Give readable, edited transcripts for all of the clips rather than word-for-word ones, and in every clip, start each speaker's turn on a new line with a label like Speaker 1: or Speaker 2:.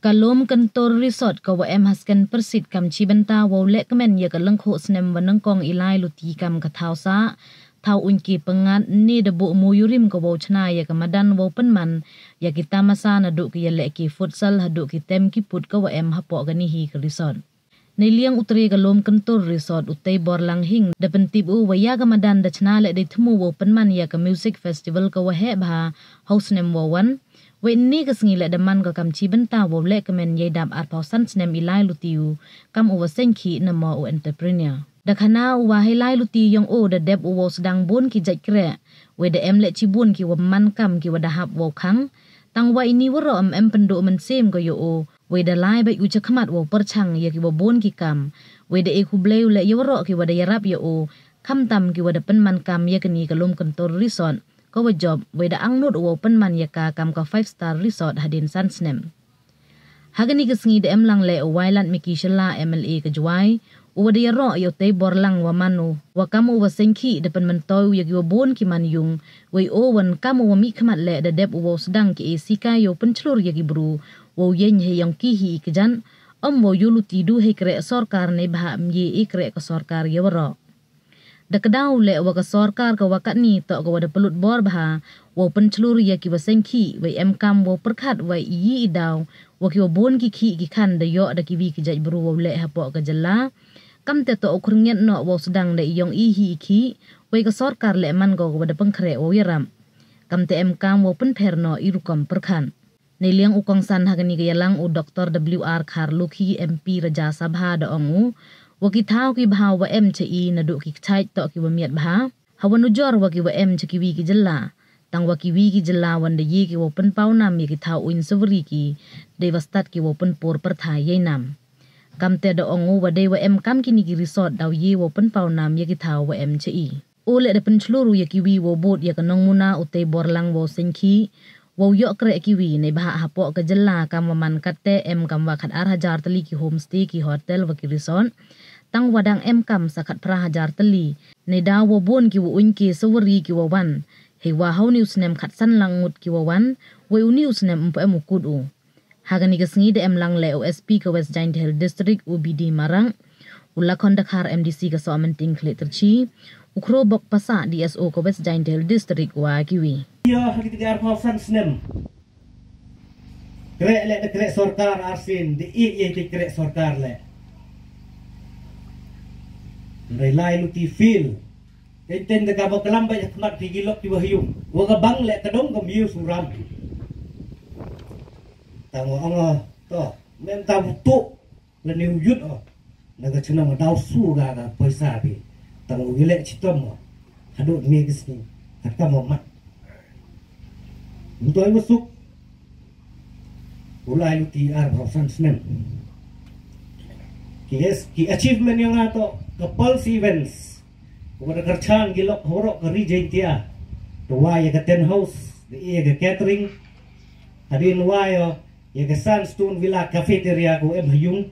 Speaker 1: ka Loomkyntoor Resort ka wa em haskan persit kam chibenta wa lek men ya ka lengkho snem wanang kong ilai luti kam ka thausa thau unki pengat ni de booh mooyurim ka wa chna ya ka madan wa pynman ya ki tamasa na du ki ya lek ki futsal hadu ki tem ki put ka wa em hapo ka ni hi ka resort ni liang utri ka Loomkyntoor Resort utai borlang hing da pentib u wa ya ka madan da chna lek de thmu wa pynman ya ka music festival ka wa he bha house nem wa wan Wen ni kesengi lek deman ka kam chibenta wo lek kemen ye dap at pausan snem ilai lutiu kam uwa senki na mo u entrepreneur. Dakhana uwa hilai luti yang o da dep uwa sedang bun ki jat kre. We da em lek cibun ki wa man kam ki wa dahap wo khang. Tang wa ini waro em penduk men sem ko yo o. We da lai bai uca khamat wo perchang ya ki wa bun ki kam. We da eku bleu lek yo waro ki wa da yarap yo o. Kam tam ki wa da pynman kam ya keni ka Loomkyntoor Resort. Ko wa job we da angnut wo pynman ya ka kam ka 5-star resort hadin san snem. Hagani kesengi de em lang le wailat miki shela MLA ke juai u de ro yo te borlang wa manu wa kamu wa senki de pen mentoy ya yo bon ki man yung we o wan kamu wa mi khmat le de dep wo sedang ki sika yo penchlur ya ki bru wo yen he yang ki hi kejan wo yo luti du he kre sarkar ne bha ye ikre ka sarkar yo ro da kedau le wa ka sarkar ka wakat ni to ka wada pelut bor bha wa penchlur ya ki wasengki we em kam wa perkhat wa yi idau wa ki bon ki khan da yo da ki wi ki jaj bru wa le ha po ka jalla kam te to khurnyet no wa sedang da yong i hi ki we ka sarkar le man go wada pengkhre wa yaram kam te em kam wa pen pher no i rukom perkhan nei liang ukong san hagani ga yalang u Dr. WR Kharlukhi MP Raja Sabha da ongu Waki thao ki bha wa em che i na du ki chai to ki wa miat bha hawan ujor waki wa em che ki wi ki jalla tang waki wi ki jalla wan de yi ki wa pen pau nam ye ki thao uin savri ki de wastat ki wa pen por par tha ye nam kam te da ongu wa de wa em kam ki ni ki resort daw ye wa pen pau nam ye ki thao wa em che i ole de pen chluru ye ki wi wa bot ye ka nong muna utai borlang wo senki wo yo kre ki wi ne bha ha po ka jalla kam man katte em kam wa khat ar hajar tali ki homestay ki hotel wa ki resort tang wadang em kam sakat prahajar teli ne da wo bon ki wo unki sawari ki wo wan he wa how news nem khat san langut ki wo wan we news nem empa emukudu hagani kesengi de em lang le OSP ka West Giant Hill District UBD Marang ulakon Dakar MDC ka so amenting khle terchi ukro bok pasa DSO ka West Giant Hill District wa kiwi
Speaker 2: ya hagi tigar pausan snem kre le de kre sarkar arsin de ye kre sarkar le Relai luti feel Tenten de gabo kelam banyak kemat pigi lok di wahyung Waga bang le kadong kamiu suram Tango anga to Mem tabu tu Le niu yut o Naga cina ngadau su gaga paisa bi Tango gilek citom o Hadut ni kesini Kata mamat Untuk yang masuk Ulai luti arbosan senem Ki achievement yang ato ke policy events kepada kerjaan gilok horok ke region dia doa ya ke tent house ya ke catering hadin wayo ya ke sandstone villa cafeteria ko em hayung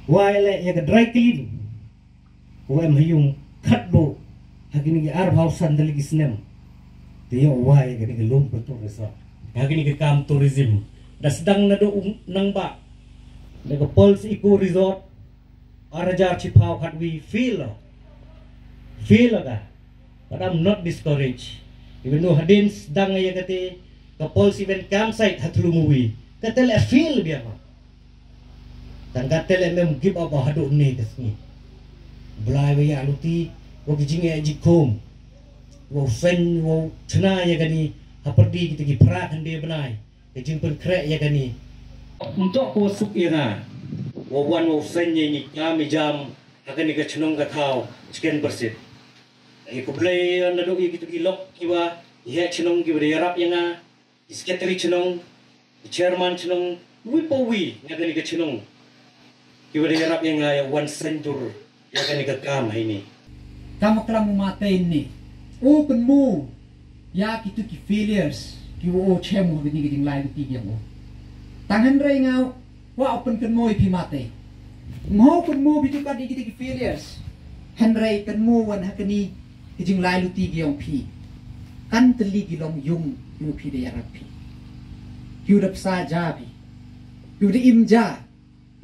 Speaker 2: waile ya ke dry clean ko em hayung khatdo hagini ke arbhausan daligi snem dia wae ke ni Loomkyntoor Resort hagini ke kam tourism da sedang nado nang ba da ke Pulse Eco Resort Arajar Chipau had we feel aga, but I'm not discouraged. Even though hadins dang ya kate kapolsi event campsite hatlumuwi, katele feel biya ma. Tang katele mem give up hadu ni kasni. Blai we aluti wo kijinge jikom. Wo fen wo chna ya gani haperdi kita ki pra kan dia benai. Kijing pen krek ya gani. Untuk ko suk ira Wawan wo senye ni kami jam akan ni kecnong katau sekian persen. Iku play anda dok gitu gilok kiwa ia cnong kiwa dia rap yang a sekretari cnong chairman cnong wipowi akan ni kecnong kiwa dia rap yang a one centur akan ni kekam ini.
Speaker 3: Kamu kelamu mata ini. Oh penmu ya gitu ki failures kiwa o chemu begini geding lain tiga mo. Tangan ray ngau Wa open kan mo ipi mate. Mo kan mo bitu ka di kita failures. Henry kan mo wan hakani kijing lai luti giong pi. Kan teli gilong yung pi de yarapi. Hiudap sa jabi. อยู่ในอิมจา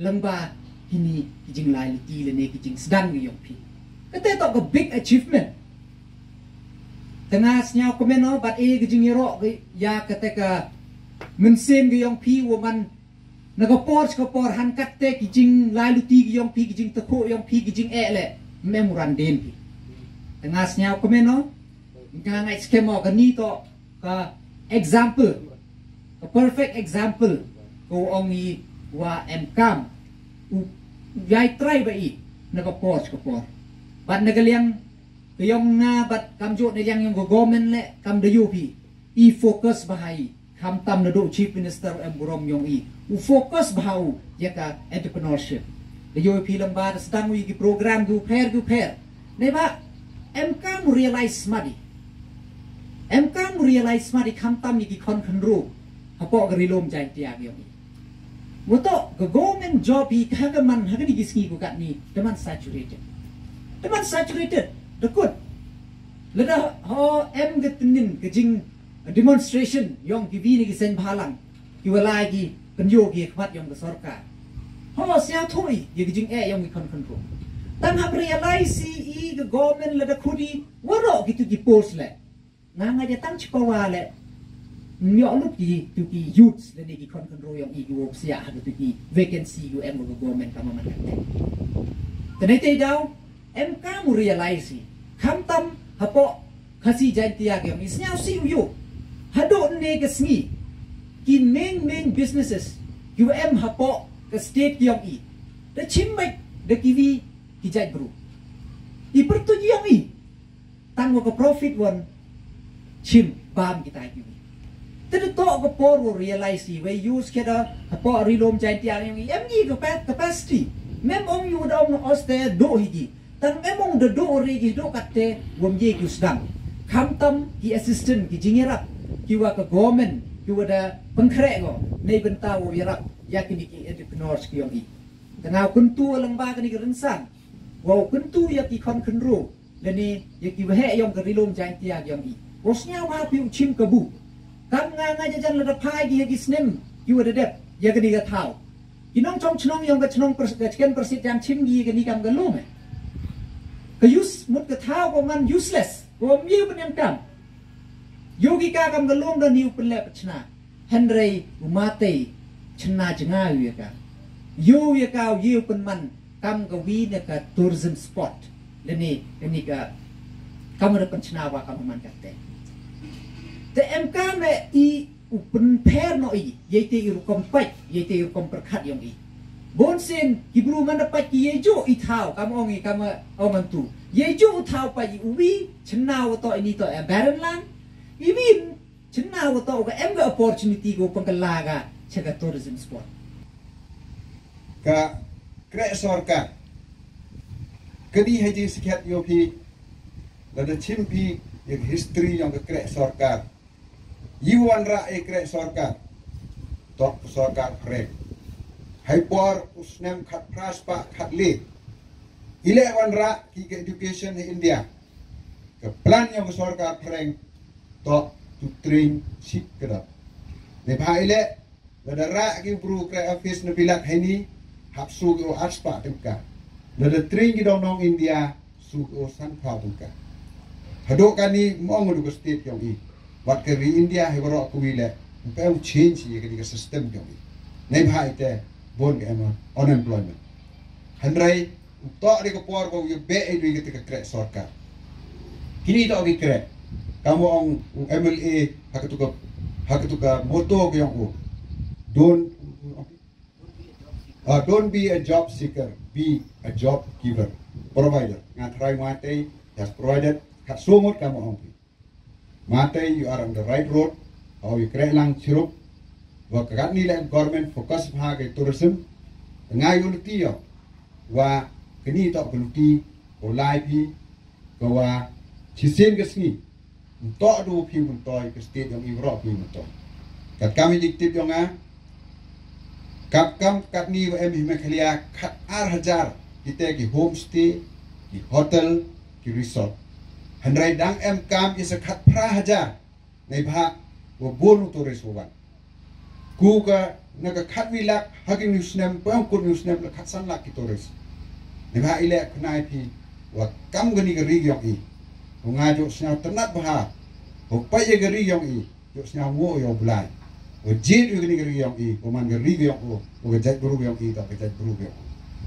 Speaker 3: ลังบาที่นี่กิจงลายตีเลยเนี่ยกิจงสดังกับยองพีก็แต่ต่อกับ big achievement แต่งานสยามก็ไม่น้อยบัดกิจงยรอกยากแต่ก็มันเซมกับยองพีว่ามันนักปอร์ชก็ปอร์หันกัดแต่กิจงลายลุตีกับยองพีกิจงตะโคยองพีกิจงแหละแม่มุรันเดนพีแต่งานสยามก็ไม่น้อยงานไอ้สเกมอกันนี่ต่อก็ example a perfect example ก็องนี้ว่าเอ็มกัมยายไตรไปอีกนักปอร์ชก็ปอร์บัดนักเลี้ยงก็ยองงาบัดคำโจทย์ในยังก็กอเมนและคำเดียวพีอีโฟกัสบ่ให้คำตำนดู Chief Minister เอ็มบุรมยองอีอุโฟกัสบ่าวอยาก entrepreneurship เดียวพีลำบากสตังวิกิโปรแกรมดูเพร์ในว่าเอ็มกัม realize มาดิเอ็มกัม realize มาดิคำตำนี่กี่คนคันรู้เขาบอกกระลมใจเตียกยองอีว่าโตก็ government job อีกฮักมันฮักนี่กิสกีกูกันนี่แต่มัน saturated the good แล้วถ้าเขาเอ็มก็ตินินก็จริง demonstration ยองกีวีนี่กิเซนพาลังกีเวลากีกันโยกีขวัดยองกับสรการเขาเสียทุยยังจริงยองมีคนรู้แต่หาก realize อีก government แล้วถ้าคุดีว่าเรากิตุกีโพสเลยงานจะตั้งชิปว่าเลยมีอลูกที่ตุกี youths และนี่กี่คนรู้ยองอีกว่าเสียหากตุกี vacancy อยู่เอ็มกับ government ทำมันกันแต่ในที่เดียวเอ็มก็มู realize คำตั้มฮับปะข้าศึกใจที่ยากยองอีสเนียวซิวอยู่ฮัดโดนเนกสงีกิน main businesses อยู่เอ็มฮับปะกับ state ยองอีแต่ชิมไปเด็กกีวีกิจใจบรูอีประตูยองอีตั้งว่ากับ profit วันชิมบามกิจใจกีวีแต่ตัวก็พอรู้ realize ว่า use แค่ละฮับปะรีลมใจที่ยากยองอีเอ็มยี่กับ capacity แม่มองอยู่ดาวน์ออสเตรโดฮิกิแต่แม่มองเดโดอริกิโดกัดเตวมเยกิสดังคำตั้มที่ assistant ที่จิงรับที่ว่ากับ government ที่ว่าเดปังเคราะห์ในบรรดาวิรับยากินิกิ entrepreneurs ที่ยองอีแต่เราคุณตัวลังบากนี่ก็เรื่องสั้นว่าคุณตัวยากิคนขึ้นรู้และนี่ยากิว่าให้ยองกับริลมใจที่ยากยองอีว่าเสียว่าพิวชิมกบูทำงานจะจันระดับพายกี่สเนมที่ว่าเด็ดยากินิกเท้ากินน้องชงชนองยองกับชนองประสิทธิ์กันประสิทธิ์ยังชิมกีกันนี่กันกันรู้ไหมก็ use มุดกระเท้าก็มัน useless ก็มีอยู่เป็นยังกันโยกิกากันกันรู้กันนิวเป็นเล็บชนะเฮนรี่อุมาเตชนะจะง่ายอยู่กันยูยกาวยูเป็นมันกำกับวีเนี่ยกับ tourism spot และนี่ก็กำมันเป็นชนะว่ากำมันกันแต่เอ็มกาเมอีอุปนเพร์น้อยยัยเตยรุกมไปยัยเตยรุกมประคัดยองอีบนเส้นฮิบรูมันได้ไปยัยโจอีเท้ากำองอีกำเอามันตูยัยโจเท้าไปอุบีชนะว่าต่ออันนี้ต่อแบรนด์ลังอีวีชนะว่าต่อก็เอ็มก็ opportunity ก็ปังกันลากะเช็คกับ tourism spot
Speaker 4: ก็เกรสอร์กันก็ดีให้จีสเก็ตโยพีแล้วจะชิมพีอย่าง history ยองกับเกรสอร์กันยีวันระเอกเรสอร์กันตอกสอร์กันเพลงให้ปอร์อุสเนมขัดพราสปะขัดเลี้ยอิเลวันระที่ education ในอินเดียกับพลันyang sorkar pereng tok to train ship kedap ne bha ile la ra ki bru kre office ne bilak hani hap su o aspa temka la train ki dong India su o san phao temka hado kani mong du ko state yong i wat ke ri India he ro ku ile pe change ye ke system yong i ne bha ite bon ke ma unemployment hanrai tok ri ko por ko ye be e du ke kre sorkar kini tak lagi keren. Kamu orang MLA hak moto yang don't be a job seeker, be a job giver, provider. Ngat try mate has provided kat sumut kamu orang. Mate you are on the right road. How you keren lang sirup. Wa kat ni lah government fokus ke tourism. Ngai ulti yo. Wa kini tak ulti olai pi wa Cisen ke sini, untuk do pi untuk ke state yang Europe pi untuk. Kat kami diktit yang kat ni em himeklia kat hajar kita ki homestay, ki hotel, ki resort. Handrai dang em kam is kat pra hajar, naibha wo bolu to resowan. Ku ka naga kat wilak haging newsnem pang kun newsnem la kat san lak kitoris ne ba ile knai pi wa kam gani ga rigyong i nga jo snya tenat baha o pa ye ga rigyong i jo snya ngo yo blai o jit yu gani ga rigyong i o man ga rigyong o ga jat buru gyong i ta ga jat buru gyong